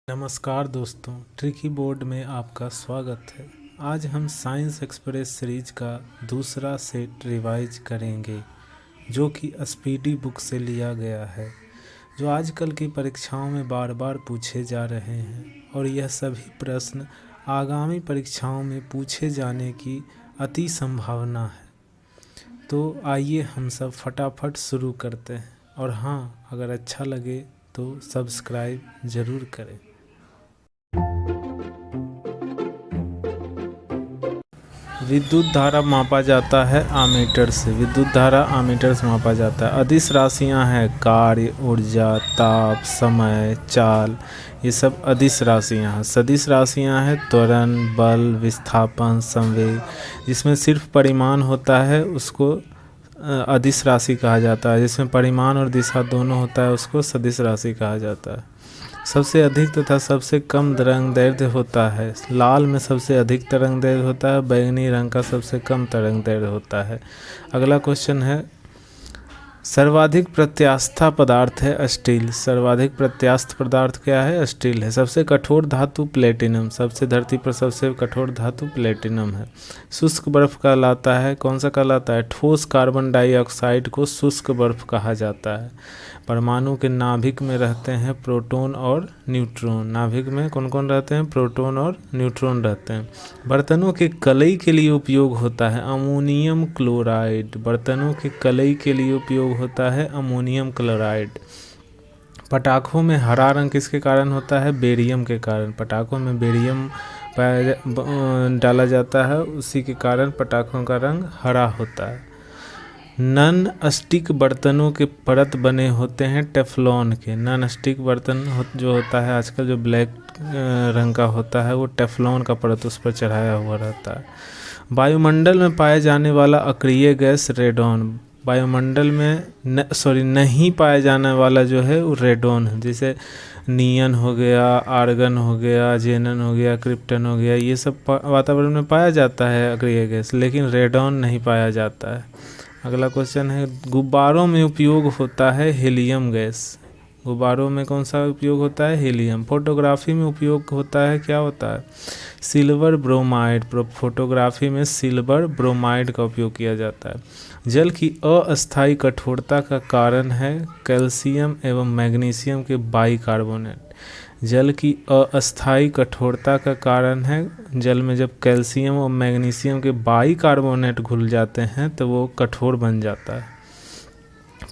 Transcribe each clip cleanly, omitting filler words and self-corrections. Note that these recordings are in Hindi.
नमस्कार दोस्तों, ट्रिकी बोर्ड में आपका स्वागत है। आज हम साइंस एक्सप्रेस सीरीज का दूसरा सेट रिवाइज करेंगे, जो कि स्पीडी बुक से लिया गया है, जो आजकल की परीक्षाओं में बार बार पूछे जा रहे हैं और यह सभी प्रश्न आगामी परीक्षाओं में पूछे जाने की अति संभावना है। तो आइए हम सब फटाफट शुरू करते हैं। और हाँ, अगर अच्छा लगे तो सब्सक्राइब ज़रूर करें। विद्युत धारा मापा जाता है आमीटर से। विद्युत धारा आमीटर से मापा जाता है। अदिश राशियां हैं कार्य, ऊर्जा, ताप, समय, चाल, ये सब अदिश राशियां हैं। सदिश राशियां हैं त्वरण, बल, विस्थापन, संवेग। जिसमें सिर्फ परिमाण होता है उसको अदिश राशि कहा जाता है। जिसमें परिमाण और दिशा दोनों होता है उसको सदिश राशि कहा जाता है। सबसे अधिक तथा सबसे कम तरंगदैर्घ्य होता है। लाल में सबसे अधिक तरंगदैर्घ्य होता है, बैंगनी रंग का सबसे कम तरंगदैर्घ्य होता है। अगला क्वेश्चन है, सर्वाधिक प्रत्यास्थ पदार्थ है स्टील। सर्वाधिक प्रत्यास्थ पदार्थ क्या है? स्टील है। सबसे कठोर धातु प्लेटिनम। सबसे धरती पर सबसे कठोर धातु प्लेटिनम है। शुष्क बर्फ कहलाता है, कौन सा कहलाता है? ठोस कार्बन डाइऑक्साइड को शुष्क बर्फ कहा जाता है। परमाणु के नाभिक में रहते हैं प्रोटॉन और न्यूट्रॉन। नाभिक में कौन कौन रहते हैं? प्रोटॉन और न्यूट्रॉन रहते हैं। बर्तनों के कलई के लिए उपयोग होता है अमोनियम क्लोराइड। बर्तनों के कलई के लिए उपयोग होता है अमोनियम क्लोराइड। पटाखों में हरा रंग किसके कारण होता है? बेरियम के कारण। पटाखों में बेरियम डाला जाता है, उसी के कारण पटाखों का रंग हरा होता है। नॉन स्टिक बर्तनों के परत बने होते हैं टेफ्लॉन के। नॉन स्टिक बर्तन जो होता है आजकल जो ब्लैक रंग का होता है वो टेफ्लॉन का परत उस पर चढ़ाया हुआ रहता है। वायुमंडल में पाए जाने वाला अक्रिय गैस रेडॉन। वायुमंडल में नहीं पाया जाने वाला जो है वो रेडॉन है। जैसे नियन हो गया, आर्गन हो गया, जेनन हो गया, क्रिप्टन हो गया, ये सब वातावरण में पाया जाता है अक्रिय गैस, लेकिन रेडॉन नहीं पाया जाता है। अगला क्वेश्चन है, गुब्बारों में उपयोग होता है हीलियम गैस। गुब्बारों में कौन सा उपयोग होता है? हीलियम। फोटोग्राफी में उपयोग होता है, क्या होता है? Silver bromide. फोटोग्राफी में सिल्वर ब्रोमाइड का उपयोग किया जाता है। जल की अस्थायी कठोरता का कारण है कैल्शियम एवं मैग्नीशियम के बाइकार्बोनेट। जल की अस्थायी कठोरता का कारण है, जल में जब कैल्शियम और मैग्नीशियम के बाइकार्बोनेट घुल जाते हैं तो वो कठोर बन जाता है।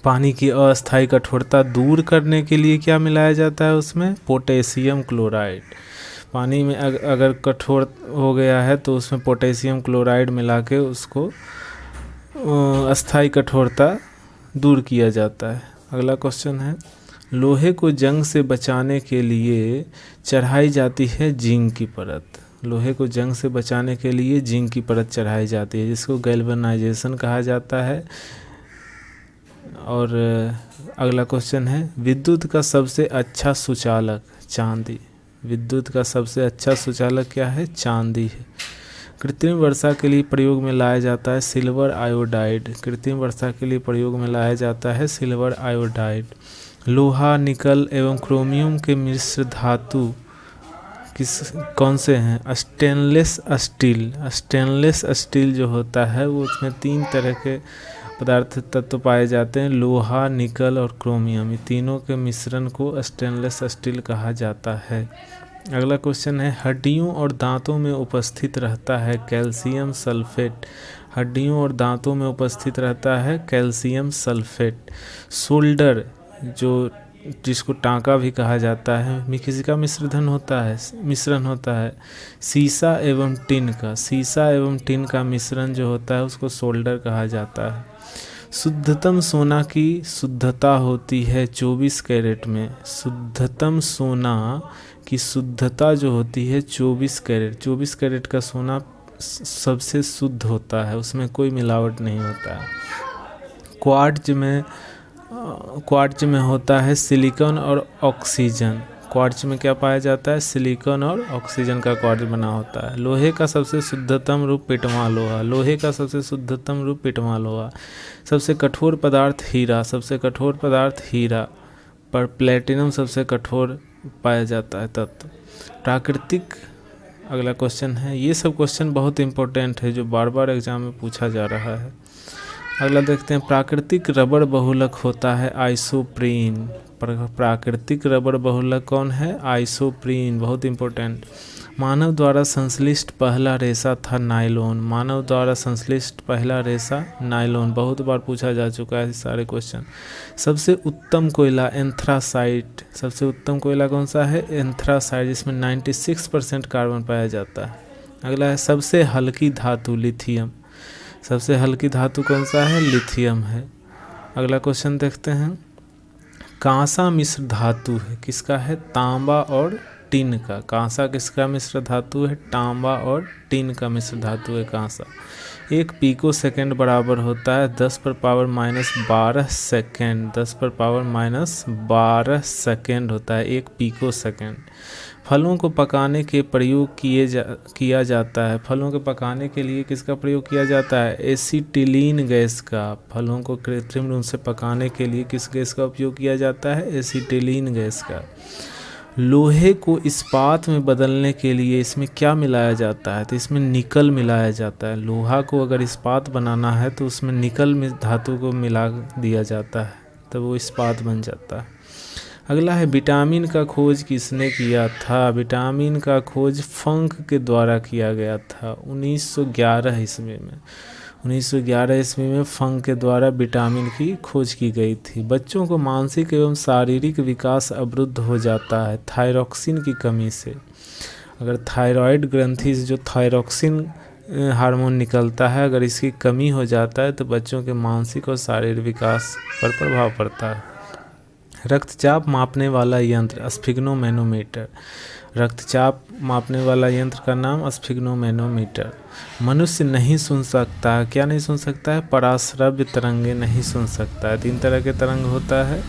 पानी की अस्थायी कठोरता दूर करने के लिए क्या मिलाया जाता है उसमें? Potassium chloride. पानी में अगर कठोर हो गया है तो उसमें पोटेशियम क्लोराइड मिला के उसको अस्थायी कठोरता दूर किया जाता है। अगला क्वेश्चन है, लोहे को जंग से बचाने के लिए चढ़ाई जाती है जिंक की परत। लोहे को जंग से बचाने के लिए जिंक की परत चढ़ाई जाती है, जिसको गैल्वेनाइजेशन कहा जाता है। और अगला क्वेश्चन है, विद्युत का सबसे अच्छा सुचालक चांदी। विद्युत का सबसे अच्छा सुचालक क्या है? चांदी है। कृत्रिम वर्षा के लिए प्रयोग में लाया जाता है सिल्वर आयोडाइड। कृत्रिम वर्षा के लिए प्रयोग में लाया जाता है सिल्वर आयोडाइड। लोहा, निकल एवं क्रोमियम के मिश्र धातु कौन से हैं? Stainless steel. स्टेनलेस स्टील जो होता है वो उसमें 3 तरह के पदार्थ तत्व पाए जाते हैं, लोहा, निकल और क्रोमियम। ये तीनों के मिश्रण को स्टेनलेस स्टील कहा जाता है। अगला क्वेश्चन है, हड्डियों और दांतों में उपस्थित रहता है कैल्शियम सल्फेट। हड्डियों और दांतों में उपस्थित रहता है कैल्शियम सल्फेट। सोल्डर जिसको टांका भी कहा जाता है, किसी का मिश्रण होता है सीसा एवं टिन का। सीसा एवं टिन का मिश्रण जो होता है उसको सोल्डर कहा जाता है। शुद्धतम सोना की शुद्धता होती है 24 कैरेट में। शुद्धतम सोना की शुद्धता जो होती है 24 कैरेट। 24 कैरेट का सोना सबसे शुद्ध होता है, उसमें कोई मिलावट नहीं होता है। क्वार्ट्ज में होता है सिलिकॉन और ऑक्सीजन। क्वार्ट्ज में क्या पाया जाता है? सिलिकॉन और ऑक्सीजन का क्वार्ट्ज बना होता है। लोहे का सबसे शुद्धतम रूप पिटवा लोहा। लोहे का सबसे शुद्धतम रूप पिटवा लोहा। सबसे कठोर पदार्थ हीरा। सबसे कठोर पदार्थ हीरा। पर प्लेटिनम सबसे कठोर पाया जाता है तत्व। प्राकृतिक, अगला क्वेश्चन है, ये सब क्वेश्चन बहुत इंपॉर्टेंट है जो बार बार एग्जाम में पूछा जा रहा है। अगला देखते हैं, प्राकृतिक रबड़ बहुलक होता है आइसोप्रीन। प्राकृतिक रबड़ बहुलक कौन है? आइसोप्रीन, बहुत इंपॉर्टेंट। मानव द्वारा संश्लिष्ट पहला रेशा था नायलॉन। मानव द्वारा संश्लिष्ट पहला रेशा नायलॉन, बहुत बार पूछा जा चुका है सारे क्वेश्चन। सबसे उत्तम कोयला एंथ्रासाइट। सबसे उत्तम कोयला कौन सा है? एंथ्रासाइट, जिसमें 96% कार्बन पाया जाता है। अगला है, सबसे हल्की धातु लिथियम। सबसे हल्की धातु कौन सा है? लिथियम है। अगला क्वेश्चन देखते हैं, कांसा मिश्र धातु है, किसका है? तांबा और टिन का। कांसा किसका मिश्र धातु है? तांबा और टिन का मिश्र धातु है कांसा। 1 पिको सेकेंड बराबर होता है 10⁻⁻12 सेकेंड। 10⁻⁻12 सेकेंड होता है 1 पिको सेकेंड। फलों को पकाने के प्रयोग किया जाता है। फलों को पकाने के लिए किसका प्रयोग किया जाता है? एसीटिलीन गैस का। फलों को कृत्रिम रूप से पकाने के लिए किस गैस का उपयोग किया जाता है? एसीटिलीन गैस का। लोहे को इस्पात में बदलने के लिए इसमें क्या मिलाया जाता है? तो इसमें निकल मिलाया जाता है। लोहा को अगर इस्पात बनाना है तो उसमें निकल में धातु को मिला दिया जाता है, तो वो इस्पात बन जाता है। अगला है, विटामिन का खोज किसने किया था? विटामिन का खोज फंक के द्वारा किया गया था 1911 ईस्वी में। 1911 ईस्वी में फंक के द्वारा विटामिन की खोज की गई थी। बच्चों को मानसिक एवं शारीरिक विकास अवरुद्ध हो जाता है थायरॉक्सिन की कमी से। अगर थायराइड ग्रंथि से जो थायरॉक्सिन हार्मोन निकलता है, अगर इसकी कमी हो जाता है तो बच्चों के मानसिक और शारीरिक विकास पर प्रभाव पड़ता है। रक्तचाप मापने वाला यंत्र स्फिग्नोमैनोमीटर। रक्तचाप मापने वाला यंत्र का नाम स्फिग्नोमैनोमीटर। मनुष्य नहीं सुन सकता है, क्या नहीं सुन सकता है? पराश्रव्य तरंगे नहीं सुन सकता है। 3 तरह के तरंग होता है,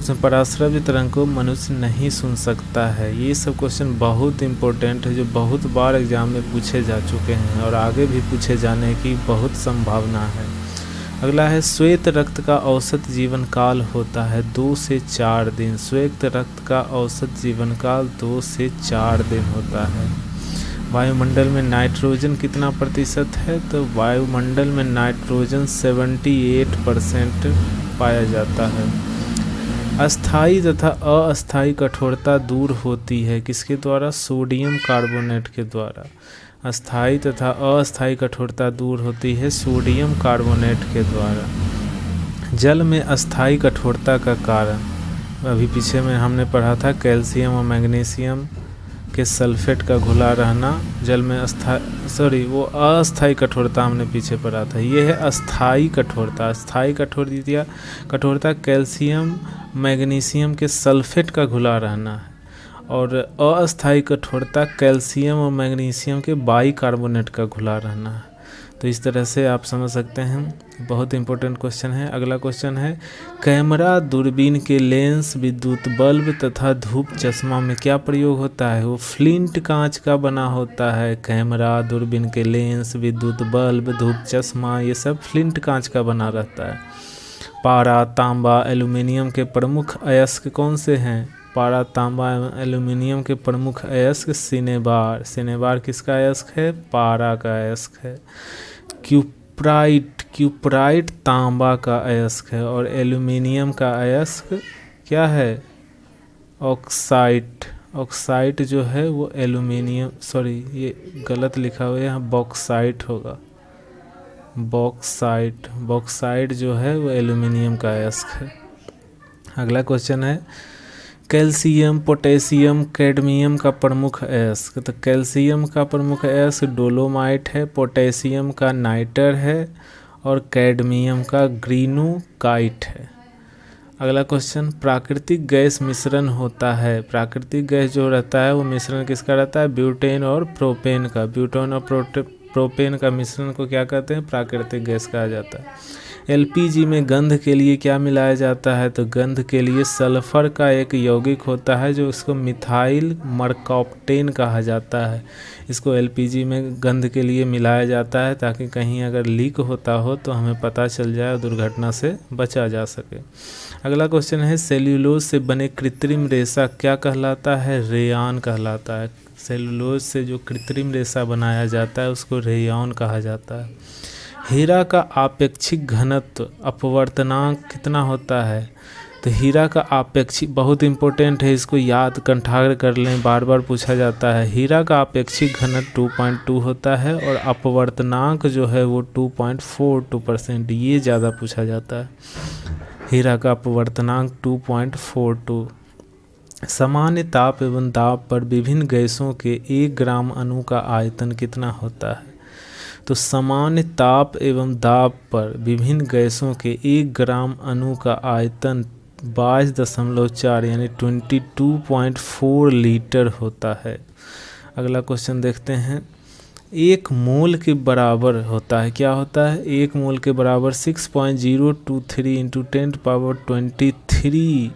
उसमें पराश्रव्य तरंग को मनुष्य नहीं सुन सकता है। ये सब क्वेश्चन बहुत इंपॉर्टेंट है जो बहुत बार एग्जाम में पूछे जा चुके हैं और आगे भी पूछे जाने की बहुत संभावना है। अगला है, श्वेत रक्त का औसत जीवन काल होता है 2 से 4 दिन। श्वेत रक्त का औसत जीवन काल 2 से 4 दिन होता है। वायुमंडल में नाइट्रोजन कितना प्रतिशत है? तो वायुमंडल में नाइट्रोजन 78% पाया जाता है। अस्थाई तथा अस्थाई कठोरता दूर होती है किसके द्वारा? सोडियम कार्बोनेट के द्वारा। अस्थाई तथा अस्थाई कठोरता दूर होती है सोडियम कार्बोनेट के द्वारा। जल में अस्थाई कठोरता का कारण, अभी पीछे में हमने पढ़ा था, कैल्शियम और मैग्नीशियम के सल्फेट का घुला रहना। जल में अस्थाई कठोरता हमने पीछे पढ़ा था। ये है अस्थाई कठोरता। अस्थाई कठोरता कैल्शियम मैग्नीशियम के सल्फेट का घुला रहना है, और अस्थाई कठोरता कैल्शियम और मैग्नीशियम के बाइकार्बोनेट का घुला रहना है। तो इस तरह से आप समझ सकते हैं, बहुत इंपॉर्टेंट क्वेश्चन है। अगला क्वेश्चन है, कैमरा दूरबीन के लेंस विद्युत बल्ब तथा धूप चश्मा में क्या प्रयोग होता है? वो फ्लिंट कांच का बना होता है। कैमरा, दूरबीन के लेंस, विद्युत बल्ब, धूप चश्मा, ये सब फ्लिंट कांच का बना रहता है। पारा, तांबा, एल्यूमिनियम के प्रमुख अयस्क कौन से हैं? पारा, तांबा एवं एल्यूमिनियम के प्रमुख अयस्क सिनेबार। सिनेबार किसका अयस्क है? पारा का अयस्क है। क्यूप्राइट तांबा का अयस्क है, और एल्यूमिनियम का अयस्क क्या है? ऑक्साइड। ऑक्साइड जो है वो एल्यूमिनियम, ये गलत लिखा हुआ है यहाँ, बॉक्साइट होगा। बॉक्साइड जो है वो एल्यूमिनियम का अयस्क है। अगला क्वेश्चन है, कैल्शियम, पोटेशियम, कैडमियम का प्रमुख अयस्क। तो कैल्शियम का प्रमुख अयस्क डोलोमाइट है, पोटेशियम का नाइटर है, और कैडमियम का ग्रीनोकाइट है। अगला क्वेश्चन, प्राकृतिक गैस मिश्रण होता है। प्राकृतिक गैस जो रहता है वो मिश्रण किसका रहता है? ब्यूटेन और प्रोपेन का। ब्यूटेन और प्रोपेन का मिश्रण को क्या कहते हैं? प्राकृतिक गैस कहा जाता है। एलपीजी में गंध के लिए क्या मिलाया जाता है? तो गंध के लिए सल्फर का एक यौगिक होता है जो इसको मिथाइल मरकॉप्टेन कहा जाता है। इसको एलपीजी में गंध के लिए मिलाया जाता है ताकि कहीं अगर लीक होता हो तो हमें पता चल जाए और दुर्घटना से बचा जा सके। अगला क्वेश्चन है सेल्यूलोज से बने कृत्रिम रेशा क्या कहलाता है? रेयान कहलाता है। सेल्यूलोज से जो कृत्रिम रेशा बनाया जाता है उसको रेयान कहा जाता है। हीरा का आपेक्षिक घनत्व अपवर्तनांक कितना होता है? तो हीरा का आपेक्षिक बहुत इंपॉर्टेंट है, इसको याद कंठाग्र कर लें, बार बार पूछा जाता है। हीरा का आपेक्षिक घनत्व 2.2 होता है और अपवर्तनांक जो है वो 2.42%, ये ज़्यादा पूछा जाता है। हीरा का अपवर्तनांक 2.42। सामान्य ताप एवं दाब पर विभिन्न गैसों के 1 ग्राम अणु का आयतन कितना होता है? तो सामान्य ताप एवं दाब पर विभिन्न गैसों के 1 ग्राम अणु का आयतन 22.4 यानी 22.4 लीटर होता है। अगला क्वेश्चन देखते हैं। 1 मोल के बराबर होता है, क्या होता है? 1 मोल के बराबर 6.023 × 10⁻23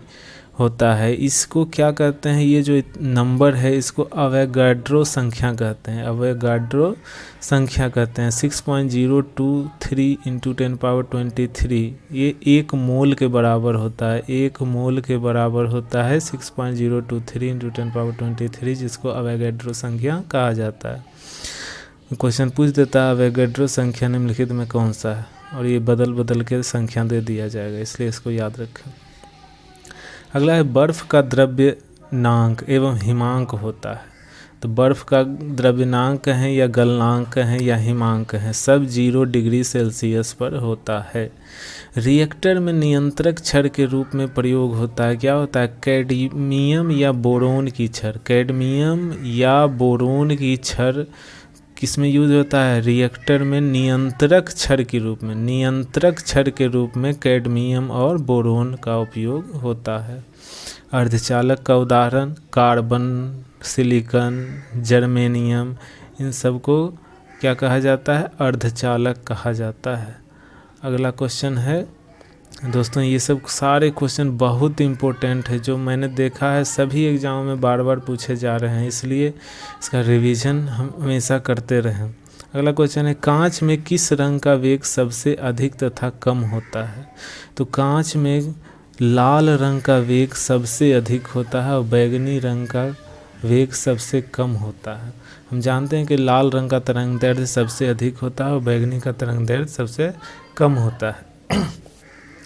होता है। इसको क्या कहते हैं? ये जो नंबर है इसको अवोगाड्रो संख्या कहते हैं। अवोगाड्रो संख्या कहते हैं। 6.023 × 10⁻23 ये 1 मोल के बराबर होता है। 1 मोल के बराबर होता है 6.023 × 10⁻23, जिसको अवोगाड्रो संख्या कहा जाता है। क्वेश्चन पूछ देता है अवोगाड्रो संख्या निम्नलिखित में कौन सा है, और ये बदल बदल के संख्या दे दिया जाएगा, इसलिए इसको याद रखें। अगला है बर्फ़ का द्रव्यनांक एवं हिमांक होता है। तो बर्फ़ का द्रव्यनांक है या गलनांक है या हिमांक है, सब 0 डिग्री सेल्सियस पर होता है। रिएक्टर में नियंत्रक छड़ के रूप में प्रयोग होता है, क्या होता है? कैडमियम या बोरोन की छड़। कैडमियम या बोरोन की छड़ किसमें यूज होता है? रिएक्टर में नियंत्रक छड़ के रूप में। नियंत्रक छड़ के रूप में कैडमियम और बोरोन का उपयोग होता है। अर्धचालक का उदाहरण कार्बन, सिलिकॉन, जर्मेनियम, इन सब को क्या कहा जाता है? अर्धचालक कहा जाता है। अगला क्वेश्चन है दोस्तों, ये सब सारे क्वेश्चन बहुत इम्पोर्टेंट है, जो मैंने देखा है सभी एग्जामों में बार बार पूछे जा रहे हैं, इसलिए इसका रिवीजन हम हमेशा करते रहें। अगला क्वेश्चन है कांच में किस रंग का वेग सबसे अधिक तथा कम होता है? तो कांच में लाल रंग का वेग सबसे अधिक होता है और बैगनी रंग का वेग सबसे कम होता है। हम जानते हैं कि लाल रंग का तरंग दैर्ध्य सबसे अधिक होता है और बैगनी का तरंग दैर्ध्य सबसे कम होता है।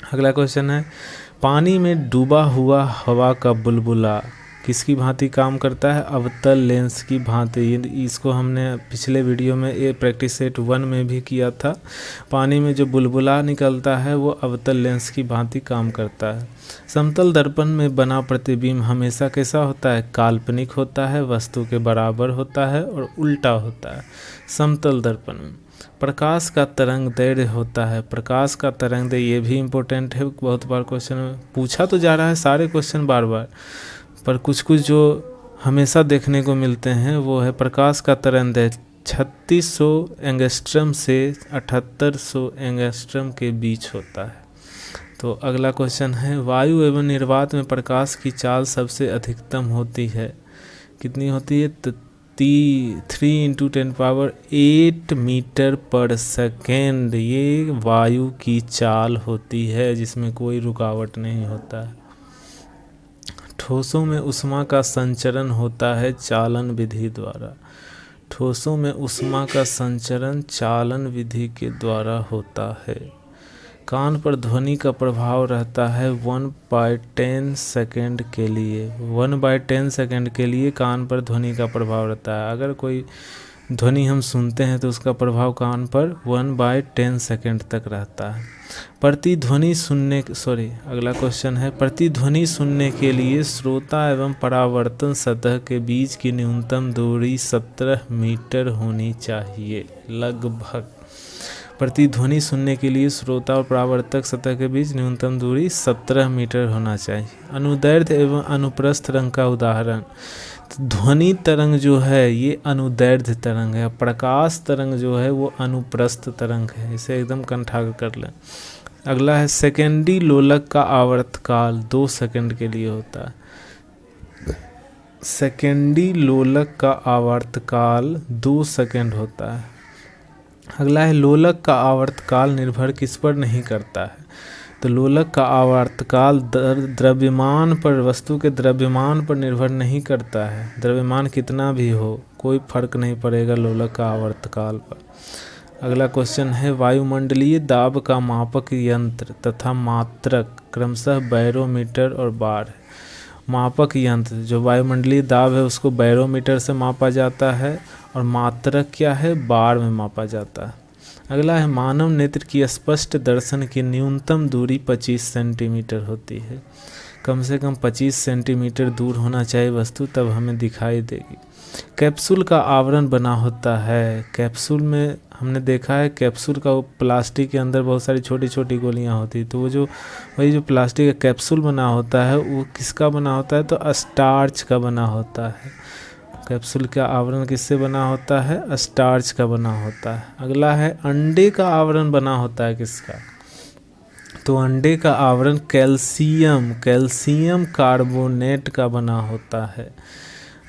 अगला क्वेश्चन है पानी में डूबा हुआ हवा का बुलबुला किसकी भांति काम करता है? अवतल लेंस की भांति। इसको हमने पिछले वीडियो में ये प्रैक्टिस सेट 1 में भी किया था। पानी में जो बुलबुला निकलता है वो अवतल लेंस की भांति काम करता है। समतल दर्पण में बना प्रतिबिंब हमेशा कैसा होता है? काल्पनिक होता है, वस्तु के बराबर होता है और उल्टा होता है। समतल दर्पण में प्रकाश का तरंग दैर्ध्य होता है। प्रकाश का तरंग दैर्ध्य ये भी इम्पोर्टेंट है, बहुत बार क्वेश्चन में पूछा तो जा रहा है, सारे क्वेश्चन बार बार, पर कुछ कुछ जो हमेशा देखने को मिलते हैं वो है प्रकाश का तरंग दैर्ध्य 3600 एंगस्ट्रम से 7800 एंगस्ट्रम के बीच होता है। तो अगला क्वेश्चन है वायु एवं निर्वात में प्रकाश की चाल सबसे अधिकतम होती है, कितनी होती है? 3 × 10⁸ मीटर पर सेकेंड ये वायु की चाल होती है, जिसमें कोई रुकावट नहीं होता है। ठोसों में ऊष्मा का संचरण होता है चालन विधि द्वारा। ठोसों में ऊष्मा का संचरण चालन विधि के द्वारा होता है। कान पर ध्वनि का प्रभाव रहता है 1/10 सेकेंड के लिए। 1/10 सेकेंड के लिए कान पर ध्वनि का प्रभाव रहता है। अगर कोई ध्वनि हम सुनते हैं तो उसका प्रभाव कान पर 1/10 सेकेंड तक रहता है। अगला क्वेश्चन है प्रतिध्वनि सुनने के लिए श्रोता एवं परावर्तन सतह के बीच की न्यूनतम दूरी 17 मीटर होनी चाहिए लगभग। प्रतिध्वनि सुनने के लिए श्रोता और परावर्तक सतह के बीच न्यूनतम दूरी 17 मीटर होना चाहिए। अनुदैर्ध्य एवं अनुप्रस्थ तरंग का उदाहरण। ध्वनि तरंग जो है ये अनुदैर्ध्य तरंग है, प्रकाश तरंग जो है वो अनुप्रस्थ तरंग है, इसे एकदम कंठाग्र कर लें। अगला है सेकेंडरी लोलक का आवर्तकाल 2 सेकंड के लिए होता है। सेकेंडरी लोलक का आवर्तकाल 2 सेकंड होता है। अगला है लोलक का आवर्तकाल निर्भर किस पर नहीं करता है। तो लोलक का आवर्तकाल द्रव्यमान पर, वस्तु के द्रव्यमान पर निर्भर नहीं करता है। द्रव्यमान कितना भी हो कोई फर्क नहीं पड़ेगा लोलक का आवर्तकाल पर। अगला क्वेश्चन है वायुमंडलीय दाब का मापक यंत्र तथा मात्रक क्रमशः बैरोमीटर और बार है। मापक यंत्र जो वायुमंडलीय दाब है उसको बैरोमीटर से मापा जाता है और मात्रक क्या है, बार में मापा जाता है। अगला है मानव नेत्र की स्पष्ट दर्शन की न्यूनतम दूरी 25 सेंटीमीटर होती है। कम से कम 25 सेंटीमीटर दूर होना चाहिए वस्तु, तब हमें दिखाई देगी। कैप्सूल का आवरण बना होता है। कैप्सूल में हमने देखा है कैप्सूल का प्लास्टिक के अंदर बहुत सारी छोटी छोटी गोलियां होती, तो वही जो प्लास्टिक का कैप्सूल बना होता है वो किसका बना होता है, तो स्टार्च का बना होता है। कैप्सूल का आवरण किससे बना होता है, स्टार्च का बना होता है। अगला है अंडे का आवरण बना होता है किसका, तो अंडे का आवरण कैल्शियम कार्बोनेट का बना होता है।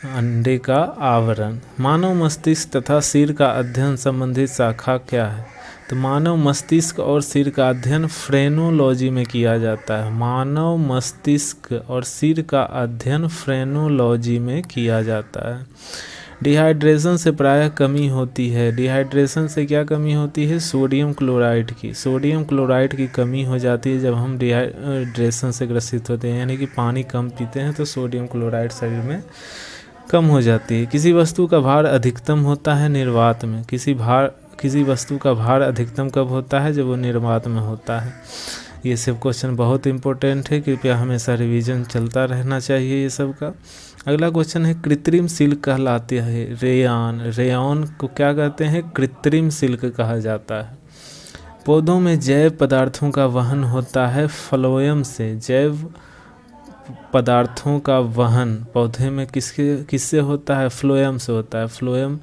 अंडे का आवरण। मानव मस्तिष्क तथा सिर का अध्ययन संबंधित शाखा क्या है, तो मानव मस्तिष्क और सिर का अध्ययन फ्रेनोलॉजी में किया जाता है। मानव मस्तिष्क और सिर का अध्ययन फ्रेनोलॉजी में किया जाता है। डिहाइड्रेशन से प्रायः कमी होती है। डिहाइड्रेशन से क्या कमी होती है, सोडियम क्लोराइड की। सोडियम क्लोराइड की कमी हो जाती है जब हम डिहाइड्रेशन से ग्रसित होते हैं, यानी कि पानी कम पीते हैं तो सोडियम क्लोराइड शरीर में कम हो जाती है। किसी वस्तु का भार अधिकतम होता है निर्वात में। किसी वस्तु का भार अधिकतम कब होता है, जब वो निर्वात में होता है। ये सब क्वेश्चन बहुत इंपॉर्टेंट है, कृपया हमेशा रिवीजन चलता रहना चाहिए ये सब का। अगला क्वेश्चन है कृत्रिम सिल्क कहलाती है रेयान। रेयान को क्या कहते हैं, कृत्रिम सिल्क कहा जाता है। पौधों में जैव पदार्थों का वहन होता है फ्लोएम से। जैव पदार्थों का वहन पौधे में किससे होता है, फ्लोएम से होता है। फ्लोएम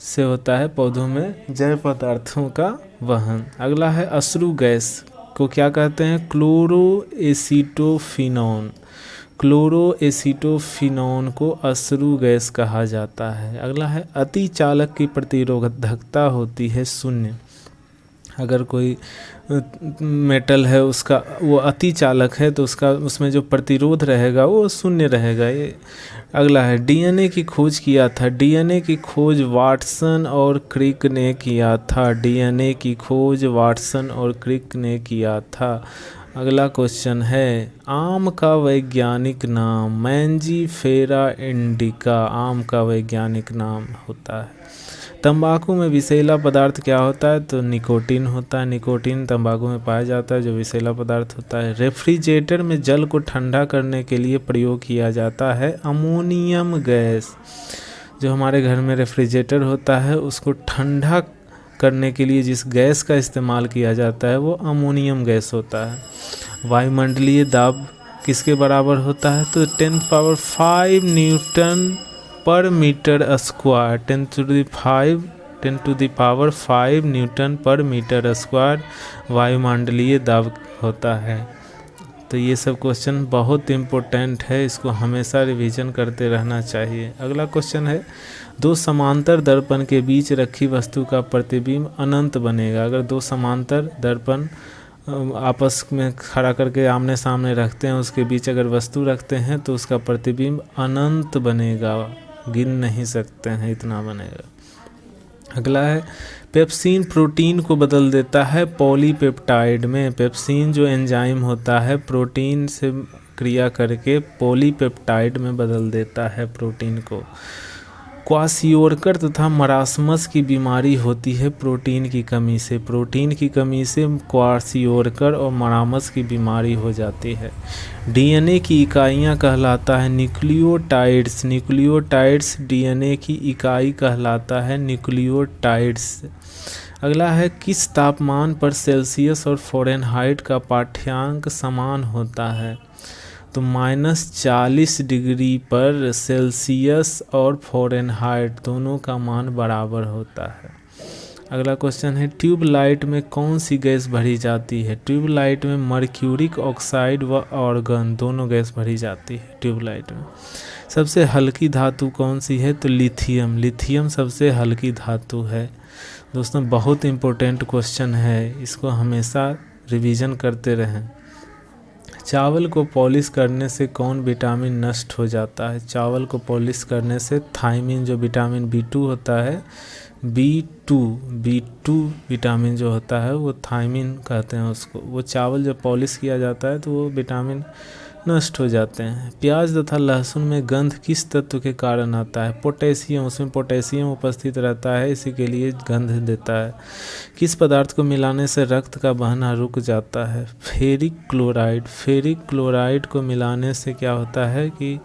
से होता है पौधों में जैव पदार्थों का वहन। अगला है अश्रु गैस को क्या कहते हैं, क्लोरोएसिटोफिनोन। क्लोरोएसिटोफिनोन को अश्रु गैस कहा जाता है। अगला है अति चालक की प्रतिरोधकता होती है 0। अगर कोई मेटल है उसका वो अति चालक है तो उसमें जो प्रतिरोध रहेगा वो 0 रहेगा। ये अगला है डीएनए की खोज किया था। डीएनए की खोज वाटसन और क्रिक ने किया था। डीएनए की खोज वाटसन और क्रिक ने किया था। अगला क्वेश्चन है आम का वैज्ञानिक नाम, मैंजीफेरा इंडिका आम का वैज्ञानिक नाम होता है। तंबाकू में विषैला पदार्थ क्या होता है, तो निकोटीन होता है। निकोटीन तंबाकू में पाया जाता है जो विषैला पदार्थ होता है। रेफ्रिजरेटर में जल को ठंडा करने के लिए प्रयोग किया जाता है अमोनियम गैस। जो हमारे घर में रेफ्रिजरेटर होता है उसको ठंडा करने के लिए जिस गैस का इस्तेमाल किया जाता है वो अमोनियम गैस होता है। वायुमंडलीय दाब किसके बराबर होता है, तो 10⁵ न्यूटन पर मीटर स्क्वायर। 10⁵ न्यूटन पर मीटर स्क्वायर वायुमंडलीय दाब होता है। तो ये सब क्वेश्चन बहुत इम्पोर्टेंट है, इसको हमेशा रिवीजन करते रहना चाहिए। अगला क्वेश्चन है 2 समांतर दर्पण के बीच रखी वस्तु का प्रतिबिंब अनंत बनेगा। अगर 2 समांतर दर्पण आपस में खड़ा करके आमने सामने रखते हैं, उसके बीच अगर वस्तु रखते हैं तो उसका प्रतिबिंब अनंत बनेगा, गिन नहीं सकते हैं, इतना बनेगा। अगला है पेप्सिन प्रोटीन को बदल देता है पॉलीपेप्टाइड में। पेप्सिन जो एंजाइम होता है प्रोटीन से क्रिया करके पॉलीपेप्टाइड में बदल देता है प्रोटीन को। क्वाशियोरकर तथा मरासमस की बीमारी होती है प्रोटीन की कमी से। प्रोटीन की कमी से क्वाशियोरकर और मरासमस की बीमारी हो जाती है। डीएनए की इकाइयाँ कहलाता है न्यूक्लियोटाइड्स। न्यूक्लियोटाइड्स डीएनए की इकाई कहलाता है न्यूक्लियोटाइड्स। अगला है किस तापमान पर सेल्सियस और फ़ारेनहाइट का पाठ्यांक समान होता है, तो -40 डिग्री पर सेल्सियस और फ़ारेनहाइट दोनों का मान बराबर होता है। अगला क्वेश्चन है ट्यूबलाइट में कौन सी गैस भरी जाती है? ट्यूबलाइट में मर्क्यूरिक ऑक्साइड व आर्गन दोनों गैस भरी जाती है ट्यूबलाइट में। सबसे हल्की धातु कौन सी है? तो लिथियम। लिथियम सबसे हल्की धातु है। दोस्तों बहुत इम्पोर्टेंट क्वेश्चन है, इसको हमेशा रिवीजन करते रहें। चावल को पॉलिश करने से कौन विटामिन नष्ट हो जाता है? चावल को पॉलिश करने से थायमिन, जो विटामिन B2 होता है, B2 विटामिन जो होता है वो थायमिन कहते हैं उसको। वो चावल जब पॉलिश किया जाता है तो वो विटामिन नष्ट हो जाते हैं। प्याज तथा लहसुन में गंध किस तत्व के कारण आता है? पोटेशियम। उसमें पोटेशियम उपस्थित रहता है, इसी के लिए गंध देता है। किस पदार्थ को मिलाने से रक्त का बहना रुक जाता है? Ferric chloride. फेरिक क्लोराइड को मिलाने से क्या होता है कि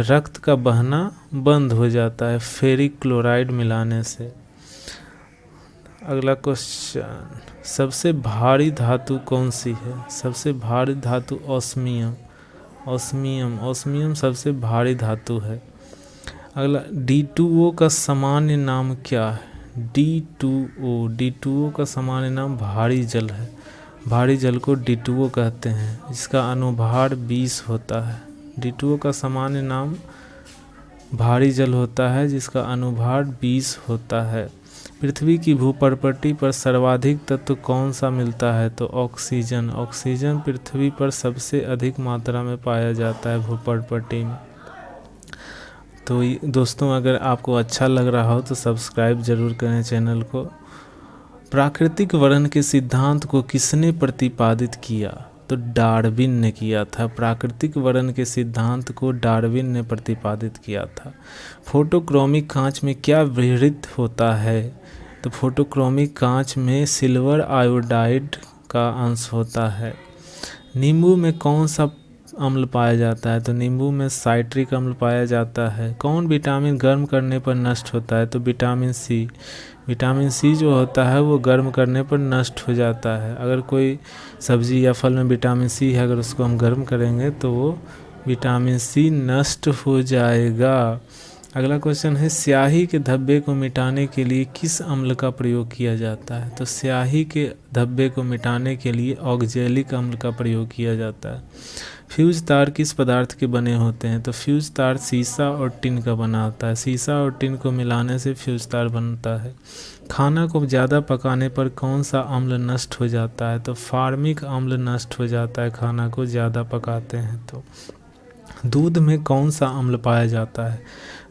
रक्त का बहना बंद हो जाता है, फेरिक क्लोराइड मिलाने से। अगला क्वेश्चन, सबसे भारी धातु कौन सी है? सबसे भारी धातु ऑस्मियम। ऑस्मियम सबसे भारी धातु है। अगला D2O का सामान्य नाम क्या है? D2O का सामान्य नाम भारी जल है। भारी जल को D2O कहते हैं, जिसका अनुभार 20 होता है। D2O का सामान्य नाम भारी जल होता है, जिसका अनुभार 20 होता है। पृथ्वी की भूपर्पटी पर सर्वाधिक तत्व कौन सा मिलता है? तो ऑक्सीजन। ऑक्सीजन पृथ्वी पर सबसे अधिक मात्रा में पाया जाता है भूपर्पटी में। तो दोस्तों अगर आपको अच्छा लग रहा हो तो सब्सक्राइब जरूर करें चैनल को। प्राकृतिक वर्ण के सिद्धांत को किसने प्रतिपादित किया? तो डार्विन ने किया था। प्राकृतिक वर्ण के सिद्धांत को डार्विन ने प्रतिपादित किया था। फोटोक्रोमिक कांच में क्या विहरित होता है? तो फोटोक्रोमिक कांच में सिल्वर आयोडाइड का अंश होता है। नींबू में कौन सा अम्ल पाया जाता है? तो नींबू में साइट्रिक अम्ल पाया जाता है। कौन विटामिन गर्म करने पर नष्ट होता है? तो विटामिन सी। विटामिन सी जो होता है वो गर्म करने पर नष्ट हो जाता है। अगर कोई सब्जी या फल में विटामिन सी है, अगर उसको हम गर्म करेंगे तो वो विटामिन सी नष्ट हो जाएगा। अगला क्वेश्चन है स्याही के धब्बे को मिटाने के लिए किस अम्ल का प्रयोग किया जाता है? तो स्याही के धब्बे को मिटाने के लिए ऑक्जेलिक अम्ल का प्रयोग किया जाता है। फ्यूज तार किस पदार्थ के बने होते हैं? तो फ्यूज तार शीशा और टिन का बना होता है। शीशा और टिन को मिलाने से फ्यूज तार बनता है। खाना को ज़्यादा पकाने पर कौन सा अम्ल नष्ट हो जाता है? तो फार्मिक अम्ल नष्ट हो जाता है खाना को ज़्यादा पकाते हैं तो। दूध में कौन सा अम्ल पाया जाता है?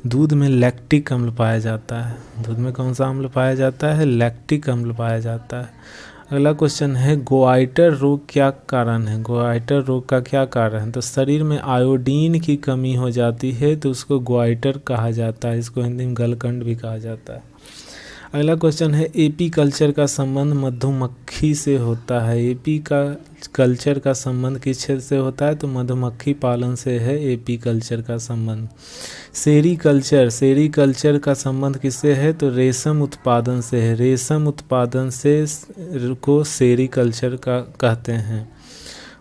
दूध में लैक्टिक अम्ल पाया जाता है। दूध में कौन सा अम्ल पाया जाता है? लैक्टिक अम्ल पाया जाता है। अगला क्वेश्चन है गोआइटर रोग क्या कारण है? गोआइटर रोग का क्या कारण है? तो शरीर में आयोडीन की कमी हो जाती है तो उसको गोआइटर कहा जाता है। इसको हिंदी में गलकंड भी कहा जाता है। अगला क्वेश्चन है एपी कल्चर का संबंध मधुमक्खी से होता है। एपी का कल्चर का संबंध किस क्षेत्र से होता है? तो मधुमक्खी पालन से है एपी कल्चर का संबंध। सेरीकल्चर का संबंध किससे है? तो रेशम उत्पादन से है। रेशम उत्पादन से को सेरीकल्चर का कहते हैं।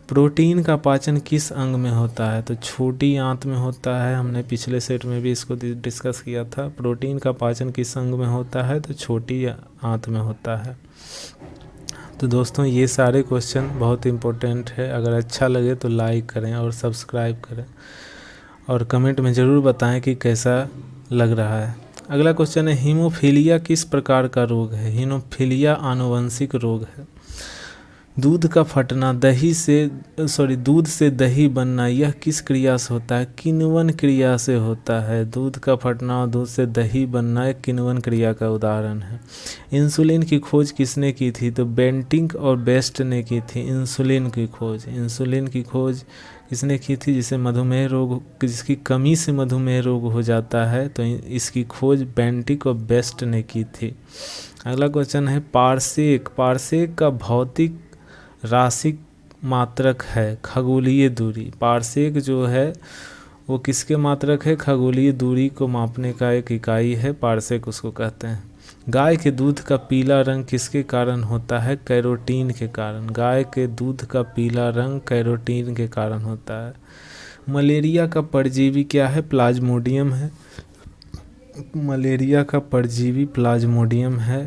प्रोटीन का पाचन किस अंग में होता है? तो छोटी आंत में होता है। हमने पिछले सेट में भी इसको डिस्कस किया था। प्रोटीन का पाचन किस अंग में होता है? तो छोटी आंत में होता है। तो दोस्तों ये सारे क्वेश्चन बहुत इम्पोर्टेंट है। अगर अच्छा लगे तो लाइक करें और सब्सक्राइब करें और कमेंट में ज़रूर बताएं कि कैसा लग रहा है। अगला क्वेश्चन है हीमोफीलिया किस प्रकार का रोग है? हीमोफीलिया आनुवंशिक रोग है। दूध का फटना दूध से दही बनना यह किस क्रिया से होता है? किण्वन क्रिया से होता है। दूध का फटना और दूध से दही बनना एक किण्वन क्रिया का उदाहरण है। इंसुलिन की खोज किसने की थी? तो बेंटिंक और बेस्ट ने की थी इंसुलिन की खोज किसने की थी? जिसे मधुमेह रोग, जिसकी कमी से मधुमेह रोग हो जाता है, तो इसकी खोज बेंटिक और बेस्ट ने की थी। अगला क्वेश्चन है पारसेक का भौतिक राशिक मात्रक है खगोलीय दूरी। पारसेक जो है वो किसके मात्रक है? खगोलीय दूरी को मापने का एक इकाई है, पारसेक उसको कहते हैं। गाय के दूध का पीला रंग किसके कारण होता है? कैरोटीन के कारण। गाय के दूध का पीला रंग कैरोटीन के कारण होता है। मलेरिया का परजीवी क्या है? प्लाज्मोडियम है। मलेरिया का परजीवी प्लाज्मोडियम है।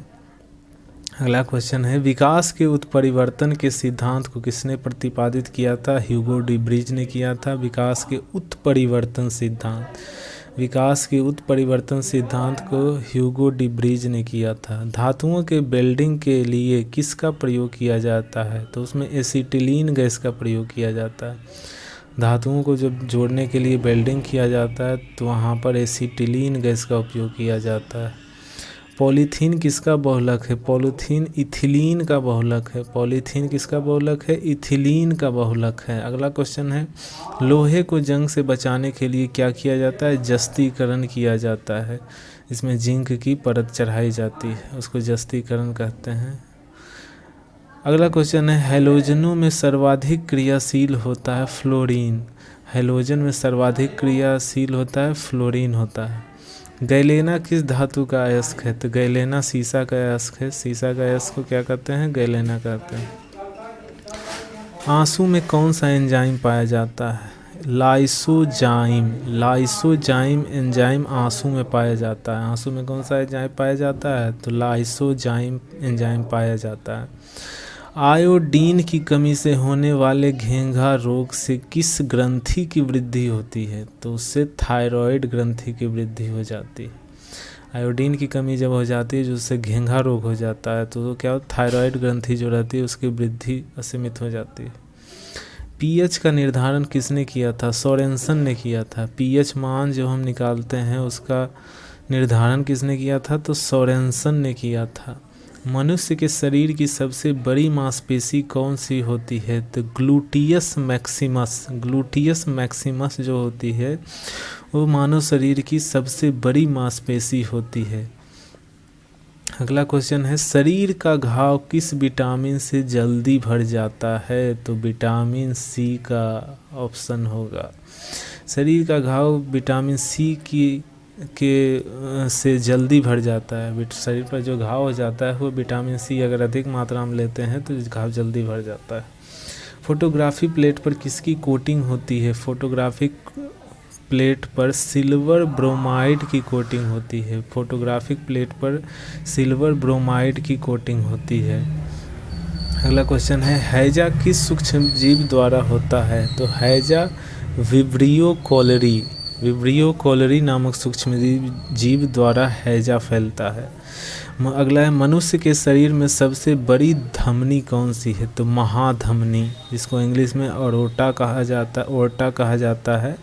अगला क्वेश्चन है, विकास के उत्परिवर्तन के सिद्धांत को किसने प्रतिपादित किया था? ह्यूगो डी ब्रिज ने किया था। विकास के उत्परिवर्तन सिद्धांत, विकास के उत्परिवर्तन सिद्धांत को ह्यूगो डी ब्रिज ने किया था। धातुओं के वेल्डिंग के लिए किसका प्रयोग किया जाता है? तो उसमें एसिटिलीन गैस का प्रयोग किया जाता है। धातुओं को जब जोड़ने के लिए वेल्डिंग किया जाता है तो वहाँ पर एसिटिलीन गैस का उपयोग किया जाता है। पॉलीथीन किसका बहुलक है? पॉलीथीन इथिलीन का बहुलक है। पॉलीथीन किसका बहुलक है? इथिलीन का बहुलक है। अगला क्वेश्चन है, लोहे को जंग से बचाने के लिए क्या किया जाता है? जस्तीकरण किया जाता है। इसमें जिंक की परत चढ़ाई जाती है, उसको जस्तीकरण कहते हैं। अगला क्वेश्चन है, हैलोजनों में सर्वाधिक क्रियाशील होता है फ्लोरीन। हैलोजन में सर्वाधिक क्रियाशील होता है फ्लोरीन होता है। गैलेना किस धातु का अयस्क है? तो गैलेना सीसा का अयस्क है। सीसा का अयस्क को क्या कहते हैं? गैलेना कहते हैं। आंसू में कौन सा एंजाइम पाया जाता है? लाइसोजाइम। लाइसोजाइम एंजाइम आंसू में पाया जाता है। आंसू में कौन सा एंजाइम पाया जाता है? तो लाइसोजाइम एंजाइम पाया जाता है। आयोडीन की कमी से होने वाले घेंघा रोग से किस ग्रंथि की वृद्धि होती है? तो उससे थायराइड ग्रंथि की वृद्धि हो जाती है। आयोडीन की कमी जब हो जाती है, जो उससे घेंघा रोग हो जाता है, तो क्या होता है? थायराइड ग्रंथि जो रहती है उसकी वृद्धि असीमित हो जाती है। पीएच का निर्धारण किसने किया था? सोरेनसन ने किया था। पीएच मान जो हम निकालते हैं उसका निर्धारण किसने किया था? तो सोरेनसन ने किया था। मनुष्य के शरीर की सबसे बड़ी मांसपेशी कौन सी होती है? तो ग्लूटियस मैक्सिमस। ग्लूटियस मैक्सिमस जो होती है वो मानव शरीर की सबसे बड़ी मांसपेशी होती है। अगला क्वेश्चन है, शरीर का घाव किस विटामिन से जल्दी भर जाता है? तो विटामिन सी का ऑप्शन होगा। शरीर का घाव विटामिन सी से जल्दी भर जाता है। शरीर पर जो घाव हो जाता है वो विटामिन सी अगर अधिक मात्रा में लेते हैं तो घाव जल्दी भर जाता है। फोटोग्राफी प्लेट पर किसकी कोटिंग होती है? फोटोग्राफिक प्लेट पर सिल्वर ब्रोमाइड की कोटिंग होती है। फोटोग्राफिक प्लेट पर सिल्वर ब्रोमाइड की कोटिंग होती है। अगला क्वेश्चन है, हैजा किस सूक्ष्म जीव द्वारा होता है? तो हैजा विब्रियो कोलेरी, विब्रियो कोलेरी नामक सूक्ष्म जीव द्वारा हैजा फैलता है। अगला है, मनुष्य के शरीर में सबसे बड़ी धमनी कौन सी है? तो महाधमनी, जिसको इंग्लिश में ओर्टा कहा जाता है।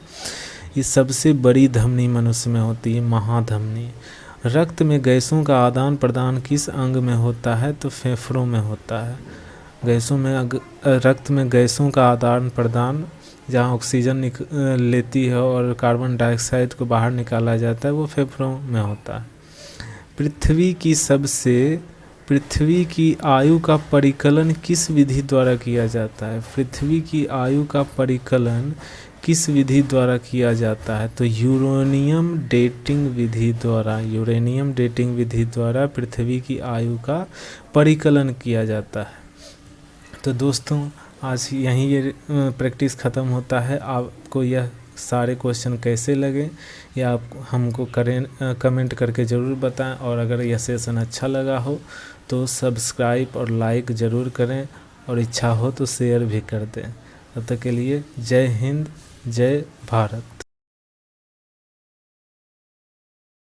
ये सबसे बड़ी धमनी मनुष्य में होती है, महाधमनी। रक्त में गैसों का आदान प्रदान किस अंग में होता है? तो फेफड़ों में होता है। रक्त में गैसों का आदान प्रदान, जहाँ ऑक्सीजन लेती है और कार्बन डाइऑक्साइड को बाहर निकाला जाता है, वो फेफड़ों में होता है। पृथ्वी की आयु का परिकलन किस विधि द्वारा किया जाता है? पृथ्वी की आयु का परिकलन किस विधि द्वारा किया जाता है? तो यूरेनियम डेटिंग विधि द्वारा पृथ्वी की आयु का परिकलन किया जाता है। तो दोस्तों, आज यहीं ये प्रैक्टिस ख़त्म होता है। आपको यह सारे क्वेश्चन कैसे लगे या आप हमको कमेंट करके ज़रूर बताएं, और अगर यह सेशन अच्छा लगा हो तो सब्सक्राइब और लाइक ज़रूर करें, और इच्छा हो तो शेयर भी कर दें। तब तक के लिए जय हिंद, जय भारत।